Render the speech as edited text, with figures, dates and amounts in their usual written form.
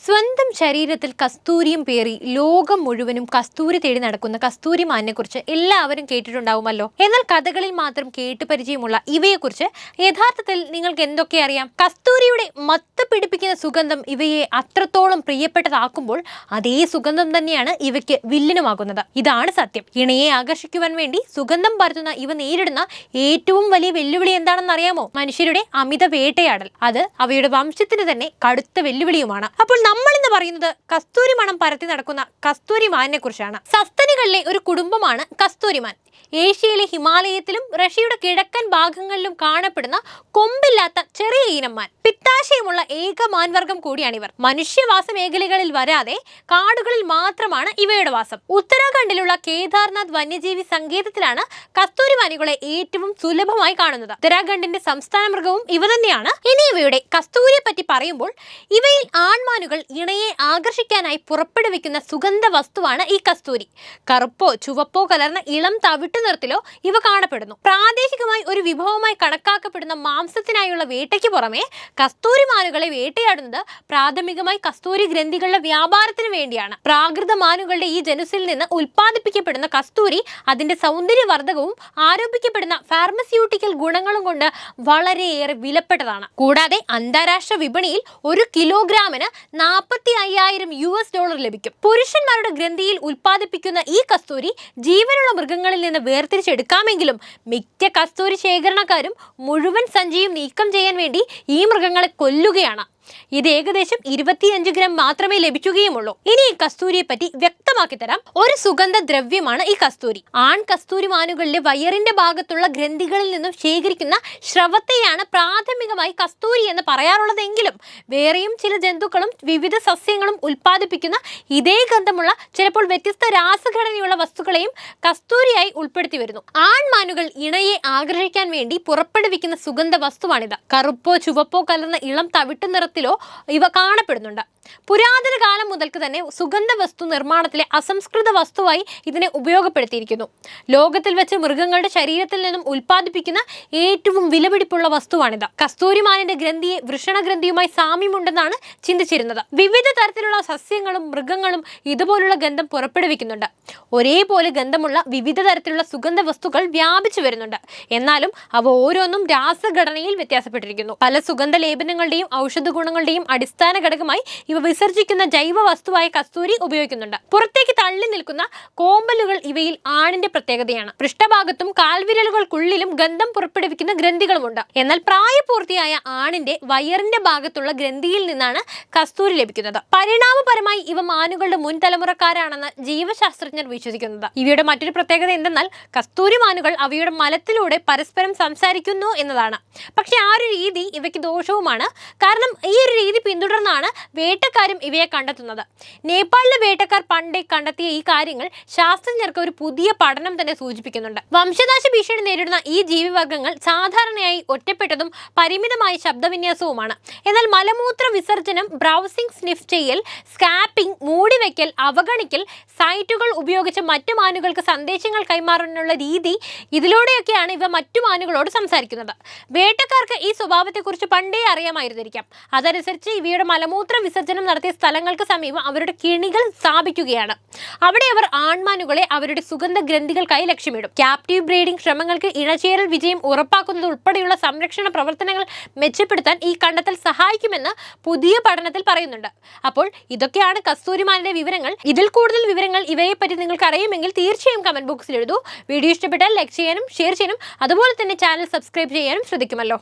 സ്വന്തം ശരീരത്തിൽ കസ്തൂരിയും പേറി ലോകം മുഴുവനും കസ്തൂരി തേടി നടക്കുന്ന കസ്തൂരിമാനെ കുറിച്ച് എല്ലാവരും കേട്ടിട്ടുണ്ടാവുമല്ലോ. എന്നാൽ കഥകളിൽ മാത്രം കേട്ടുപരിചയമുള്ള ഇവയെക്കുറിച്ച് യഥാർത്ഥത്തിൽ നിങ്ങൾക്ക് എന്തൊക്കെ അറിയാം? കസ്തൂരിയുടെ മത്ത് പിടിപ്പിക്കുന്ന സുഗന്ധം ഇവയെ അത്രത്തോളം പ്രിയപ്പെട്ടതാക്കുമ്പോൾ അതേ സുഗന്ധം തന്നെയാണ് ഇവയ്ക്ക് വില്ലനുമാകുന്നത്. ഇതാണ് സത്യം. ഇണയെ ആകർഷിക്കുവാൻ വേണ്ടി സുഗന്ധം പരത്തുന്ന ഇവ നേരിടുന്ന ഏറ്റവും വലിയ വെല്ലുവിളി എന്താണെന്ന് അറിയാമോ? മനുഷ്യരുടെ അമിത വേട്ടയാടൽ. അത് അവയുടെ വംശത്തിന് തന്നെ കടുത്ത വെല്ലുവിളിയുമാണ്. അപ്പോൾ നമ്മൾ ഇന്ന് പറയുന്നത് കസ്തൂരി മണം പരത്തി നടക്കുന്ന കസ്തൂരിമാനെ കുറിച്ചാണ്. സസ്തനികളിലെ ഒരു കുടുംബമാണ് കസ്തൂരിമാൻ. ഏഷ്യയിലെ ഹിമാലയത്തിലും റഷ്യയുടെ കിഴക്കൻ ഭാഗങ്ങളിലും കാണപ്പെടുന്ന കൊമ്പില്ലാത്ത ചെറിയ ഇനം മാൻ. പിത്താശയമുള്ള ഏക മാൻവർഗം കൂടിയാണിവർ. മനുഷ്യവാസ മേഖലകളിൽ വരാതെ കാടുകളിൽ മാത്രമാണ് ഇവയുടെ വാസം. ഉത്തരാഖണ്ഡിലുള്ള കേദാർനാഥ് വന്യജീവി സങ്കേതത്തിലാണ് കസ്തൂരിമാനുകളെ ഏറ്റവും സുലഭമായി കാണുന്നത്. ഉത്തരാഖണ്ഡിന്റെ സംസ്ഥാന മൃഗവും ഇവ തന്നെയാണ്. ഇനി ഇവയുടെ കസ്തൂരിയെ പറ്റി പറയുമ്പോൾ ഇവയിൽ ആൺമാനുകൾ ഇണയെ ആകർഷിക്കാനായി പുറപ്പെടുവിക്കുന്ന സുഗന്ധ വസ്തുവാണ് ഈ കസ്തൂരി. കറുപ്പോ ചുവപ്പോ കലർന്ന ഇളം തവിട്ട് നിറത്തിലോ ഇവ കാണപ്പെടുന്നു. പ്രാദേശികമായി ഒരു വിഭവമായി കണക്കാക്കപ്പെടുന്ന മാംസത്തിനായുള്ള വേട്ടയ്ക്ക് പുറമെ കസ്തൂരിമാനുകളെ വേട്ടയാടുന്നത് പ്രാഥമികമായി കസ്തൂരി ഗ്രന്ഥികളുടെ വ്യാപാരത്തിന് വേണ്ടിയാണ്. പ്രാകൃത മാനുകളുടെ ഈ ജനുസിൽ നിന്ന് ഉൽപ്പാദിപ്പിക്കപ്പെടുന്ന കസ്തൂരി അതിന്റെ സൗന്ദര്യവർദ്ധകവും ആരോപിക്കപ്പെടുന്ന ഫാർമസ്യൂട്ടിക്കൽ ഗുണങ്ങളും കൊണ്ട് വളരെയേറെ വിലപ്പെട്ടതാണ്. കൂടാതെ അന്താരാഷ്ട്ര വിപണിയിൽ ഒരു കിലോഗ്രാമിന് $45,000 ലഭിക്കും. പുരുഷന്മാരുടെ ഗ്രന്ഥിയിൽ ഉൽപ്പാദിപ്പിക്കുന്ന ഈ കസ്തൂരി ജീവനുള്ള മൃഗങ്ങളിൽ നിന്ന് വേർതിരിച്ചെടുക്കാമെങ്കിലും മിക്ക കസ്തൂരി ശേഖരണക്കാരും മുഴുവൻ സഞ്ചിയും നീക്കം ചെയ്യാൻ വേണ്ടി ഈ മൃഗങ്ങളെ കൊല്ലുകയാണ്. ഇത് ഏകദേശം 25 ഗ്രാം മാത്രമേ ലഭിക്കുകയുമുള്ളൂ. ഇനി ഈ കസ്തൂരിയെ പറ്റി വ്യക്തമാക്കി തരാം. ഒരു സുഗന്ധ ദ്രവ്യമാണ് ഈ കസ്തൂരി. ആൺ കസ്തൂരി മാനുകളിലെ വയറിന്റെ ഭാഗത്തുള്ള ഗ്രന്ഥികളിൽ നിന്നും ശേഖരിക്കുന്ന സ്രവത്തെയാണ് പ്രാഥമികമായി കസ്തൂരി എന്ന് പറയാറുള്ളതെങ്കിലും വേറെയും ചില ജന്തുക്കളും വിവിധ സസ്യങ്ങളും ഉൽപ്പാദിപ്പിക്കുന്ന ഇതേ ഗന്ധമുള്ള ചിലപ്പോൾ വ്യത്യസ്ത രാസഘടനയുള്ള വസ്തുക്കളെയും കസ്തൂരിയായി ഉൾപ്പെടുത്തി വരുന്നു. ആൺമാനുകൾ ഇണയെ ആകർഷിക്കാൻ വേണ്ടി പുറപ്പെടുവിക്കുന്ന സുഗന്ധ വസ്തുവാണിത്. കറുപ്പോ ചുവപ്പോ കലർന്ന ഇളം തവിട്ട് നിറത്തിൽ ഇവ കാണപ്പെടുന്നുണ്ട്. പുരാതന കാലം മുതൽക്ക് തന്നെ സുഗന്ധ വസ്തു നിർമ്മാണത്തിലെ അസംസ്കൃത വസ്തുവായി ഇതിനെ ഉപയോഗപ്പെടുത്തിയിരിക്കുന്നു. ലോകത്തിൽ വെച്ച് മൃഗങ്ങളുടെ ശരീരത്തിൽ നിന്നും ഉൽപ്പാദിപ്പിക്കുന്ന ഏറ്റവും വിലപിടിപ്പുള്ള വസ്തുവാണിത്. കസ്തൂരിമാനിന്റെ ഗ്രന്ഥിയെ വൃഷണഗ്രന്ഥിയുമായി സാമ്യമുണ്ടെന്നാണ് ചിന്തിച്ചിരുന്നത്. വിവിധ തരത്തിലുള്ള സസ്യങ്ങളും മൃഗങ്ങളും ഇതുപോലുള്ള ഗന്ധം പുറപ്പെടുവിക്കുന്നുണ്ട്. ഒരേപോലെ ഗന്ധമുള്ള വിവിധ തരത്തിലുള്ള സുഗന്ധ വസ്തുക്കൾ വ്യാപിച്ചു വരുന്നുണ്ട്. എന്നാലും അവ ഓരോന്നും രാസഘടനയിൽ വ്യത്യാസപ്പെട്ടിരിക്കുന്നു. പല സുഗന്ധ ലേപനങ്ങളുടെയും ഔഷധ ഗുണങ്ങളുടെയും അടിസ്ഥാന ഘടകമായി ഇവ വിസർജിക്കുന്ന ജൈവ വസ്തുവായ കസ്തൂരി ഉപയോഗിക്കുന്നുണ്ട്. പുറത്തേക്ക് തള്ളി നിൽക്കുന്ന കോമ്പലുകൾ ഇവയിൽ ആണിന്റെ പ്രത്യേകതയാണ്. പൃഷ്ഠഭാഗത്തും കാൽവിരലുകൾക്കുള്ളിലും ഗന്ധം പുറപ്പെടുവിക്കുന്ന ഗ്രന്ഥികളുമുണ്ട്. എന്നാൽ പ്രായപൂർത്തിയായ ആണിന്റെ വയറിന്റെ ഭാഗത്തുള്ള ഗ്രന്ഥിയിൽ നിന്നാണ് കസ്തൂരി ലഭിക്കുന്നത്. പരിണാമപരമായി ഇവ മാനുകളുടെ മുൻ തലമുറക്കാരാണെന്ന് ജീവശാസ്ത്രജ്ഞർ വിശ്വസിക്കുന്നത്. ഇവയുടെ മറ്റൊരു പ്രത്യേകത എന്തെന്നാൽ കസ്തൂരി മാനുകൾ അവയുടെ മലത്തിലൂടെ പരസ്പരം സംസാരിക്കുന്നു എന്നതാണ്. പക്ഷെ ആ ഒരു രീതി ഇവയ്ക്ക് ദോഷവുമാണ്. കാരണം ഈ ഒരു രീതി പിന്തുടർന്നാണ് വേട്ടക്കാരും ഇവയെ കണ്ടെത്തുന്നത്. നേപ്പാളിലെ വേട്ടക്കാർ പണ്ടേ കണ്ടെത്തിയ ഈ കാര്യങ്ങൾ ശാസ്ത്രജ്ഞർക്ക് ഒരു പുതിയ പഠനം തന്നെ സൂചിപ്പിക്കുന്നുണ്ട്. വംശനാശ ഭീഷണി നേരിടുന്ന ഈ ജീവിവർഗങ്ങൾ സാധാരണയായി ഒറ്റപ്പെട്ടതും പരിമിതമായ ശബ്ദവിന്യാസവുമാണ്. എന്നാൽ മലമൂത്ര വിസർജനം, ബ്രൗസിംഗ്, സ്നിഫ് ചെയ്യൽ, സ്കാപ്പിംഗ്, മൂടിവെക്കൽ, അവഗണിക്കൽ, സൈറ്റുകൾ ഉപയോഗിച്ച് മറ്റു മാനുകൾക്ക് സന്ദേശങ്ങൾ കൈമാറാനുള്ള രീതി, ഇതിലൂടെയൊക്കെയാണ് ഇവ മറ്റു മാനുകളോട് സംസാരിക്കുന്നത്. വേട്ടക്കാർക്ക് ഈ സ്വഭാവത്തെക്കുറിച്ച് പണ്ടേ അറിയാമായിരുന്നിരിക്കാം. അതനുസരിച്ച് ഇവയുടെ മലമൂത്ര വിസർജനം നടത്തിയ സ്ഥലങ്ങൾക്ക് സമീപം അവരുടെ കിണികൾ സ്ഥാപിക്കുകയാണ്. അവിടെ അവർ ആൺമാനുകളെ അവരുടെ സുഗന്ധ ഗ്രന്ഥികൾക്കായി ലക്ഷ്യമിടും. ക്യാപ്റ്റീവ് ബ്രീഡിംഗ് ശ്രമങ്ങൾക്ക് ഇണചേരൽ വിജയം ഉറപ്പാക്കുന്നത് ഉൾപ്പെടെയുള്ള സംരക്ഷണ പ്രവർത്തനങ്ങൾ മെച്ചപ്പെടുത്താൻ ഈ കണ്ടെത്തൽ സഹായിക്കുമെന്ന് പുതിയ പഠനത്തിൽ പറയുന്നുണ്ട്. അപ്പോൾ ഇതൊക്കെയാണ് കസ്തൂരിമാനിന്റെ വിവരങ്ങൾ. ഇതിൽ കൂടുതൽ വിവരങ്ങൾ ഇവയെ പറ്റി നിങ്ങൾക്ക് അറിയുമെങ്കിൽ തീർച്ചയായും കമന്റ് ബോക്സിൽ എഴുതൂ. വീഡിയോ ഇഷ്ടപ്പെട്ടാൽ ലൈക്ക് ചെയ്യാനും ഷെയർ ചെയ്യാനും അതുപോലെ തന്നെ ചാനൽ സബ്സ്ക്രൈബ് ചെയ്യാനും ശ്രദ്ധിക്കുമല്ലോ.